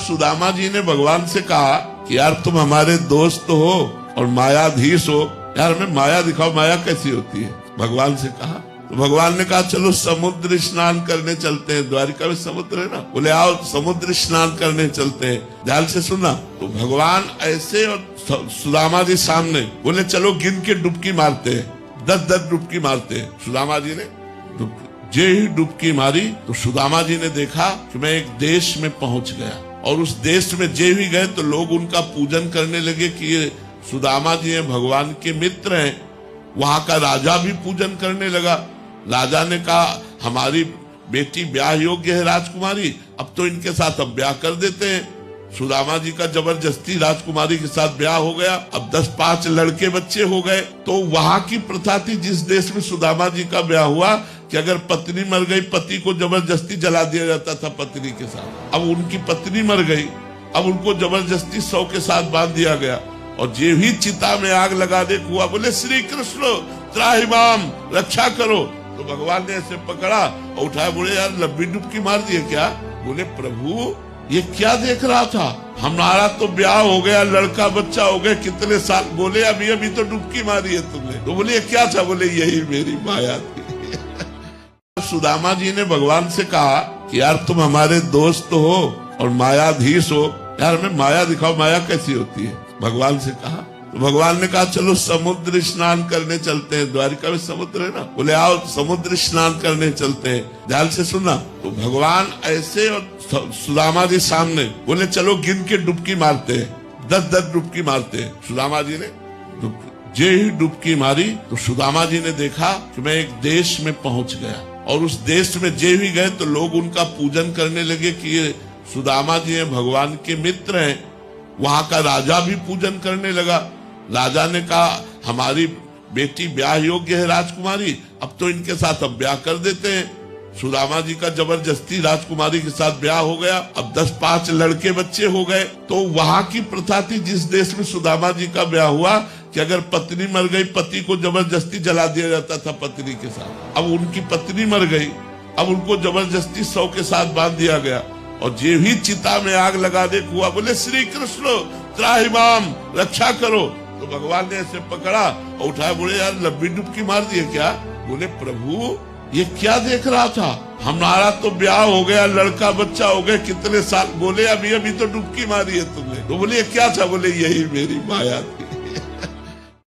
सुदामा जी ने भगवान से कहा कि यार तुम हमारे दोस्त हो और मायाधीश हो, यार हमें माया दिखाओ, माया कैसी होती है। भगवान से कहा तो भगवान ने कहा चलो समुद्र स्नान करने चलते हैं, द्वारिका में समुद्र है ना, बोले आओ समुद्र स्नान करने चलते हैं। ध्यान से सुनना। तो भगवान ऐसे और सुदामा जी सामने बोले चलो गिन के डुबकी मारते हैं, 10-10 डुबकी मारते हैं। सुदामा जी ने जे ही डुबकी मारी तो सुदामा जी ने देखा कि मैं एक देश में पहुंच गया, और उस देश में जे भी गए तो लोग उनका पूजन करने लगे कि ये सुदामा जी हैं, भगवान के मित्र हैं। वहां का राजा भी पूजन करने लगा। राजा ने कहा हमारी बेटी ब्याह योग्य है राजकुमारी, अब तो इनके साथ अब ब्याह कर देते हैं। सुदामा जी का जबरदस्ती राजकुमारी के साथ ब्याह हो गया। अब 10-5 लड़के बच्चे हो गए। तो वहां की प्रथा थी जिस देश में सुदामा जी का ब्याह हुआ कि अगर पत्नी मर गई, पति को जबरदस्ती जला दिया जाता था पत्नी के साथ। अब उनकी पत्नी मर गई, अब उनको जबरदस्ती 100 के साथ बांध दिया गया, और जे भी चिता में आग लगाने को हुआ बोले श्री कृष्ण त्राहिमाम, रक्षा करो। तो भगवान ने ऐसे पकड़ा और उठाया, बोले यार लंबी डुबकी मार दिए क्या? बोले प्रभु ये क्या देख रहा था, हमारा तो ब्याह हो गया, लड़का बच्चा हो गया, कितने साल। बोले अभी अभी तो डुबकी मारी है तुमने। तो बोले क्या था? बोले यही मेरी माया थी। सुदामा जी ने भगवान से कहा कि यार तुम हमारे दोस्त हो और मायाधीश हो, यार हमें माया दिखाओ, माया कैसी होती है। भगवान से कहा तो भगवान ने कहा चलो समुद्र स्नान करने चलते हैं, द्वारिका में समुद्र है ना, बोले आओ समुद्र स्नान करने चलते हैं। ध्यान से सुनना। तो भगवान ऐसे और सुदामा जी सामने बोले चलो गिन के डुबकी मारते हैं, 10-10 डुबकी मारते हैं। सुदामा जी ने जे ही डुबकी मारी तो सुदामा जी ने देखा कि मैं एक देश में पहुंच गया, और उस देश में जे भी गए तो लोग उनका पूजन करने लगे कि ये सुदामा जी हैं, भगवान के मित्र हैं। वहां का राजा भी पूजन करने लगा। राजा ने कहा हमारी बेटी ब्याह योग्य है राजकुमारी, अब तो इनके साथ अब ब्याह कर देते हैं। सुदामा जी का जबरदस्ती राजकुमारी के साथ ब्याह हो गया। अब 10-5 लड़के बच्चे हो गए। तो वहां की प्रथा थी जिस देश में सुदामा जी का ब्याह हुआ कि अगर पत्नी मर गई, पति को जबरदस्ती जला दिया जाता था पत्नी के साथ। अब उनकी पत्नी मर गई, अब उनको जबरदस्ती 100 के साथ बांध दिया गया, और जे भी चिता में आग लगाने को हुआ बोले श्री कृष्ण त्राहिमाम, रक्षा करो। तो भगवान ने ऐसे पकड़ा और उठाया, बोले यार लंबी डुबकी मार दिए क्या? बोले प्रभु ये क्या देख रहा था, हमारा तो ब्याह हो गया, लड़का बच्चा हो गया, कितने साल। बोले अभी अभी तो डुबकी मारी है तुमने। तो बोले क्या था? बोले यही मेरी माया थी।